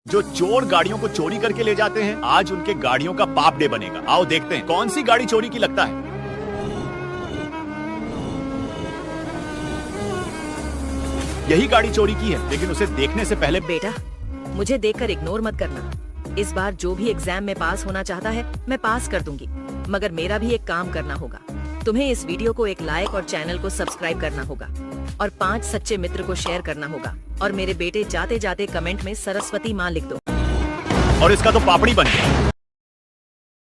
जो चोर गाड़ियों को चोरी करके ले जाते हैं, आज उनके गाड़ियों का बाप डे बनेगा। आओ देखते हैं कौन सी गाड़ी चोरी की लगता है। यही गाड़ी चोरी की है, लेकिन उसे देखने से पहले बेटा, मुझे देखकर इग्नोर मत करना। इस बार जो भी एग्जाम में पास होना चाहता है मैं पास कर दूंगी, मगर मेरा भी एक काम करना होगा। तुम्हें इस वीडियो को एक लाइक और चैनल को सब्सक्राइब करना होगा और 5 सच्चे मित्र को शेयर करना होगा। और मेरे बेटे जाते जाते कमेंट में सरस्वती माँ लिख दो। और इसका तो पापड़ी बन गया।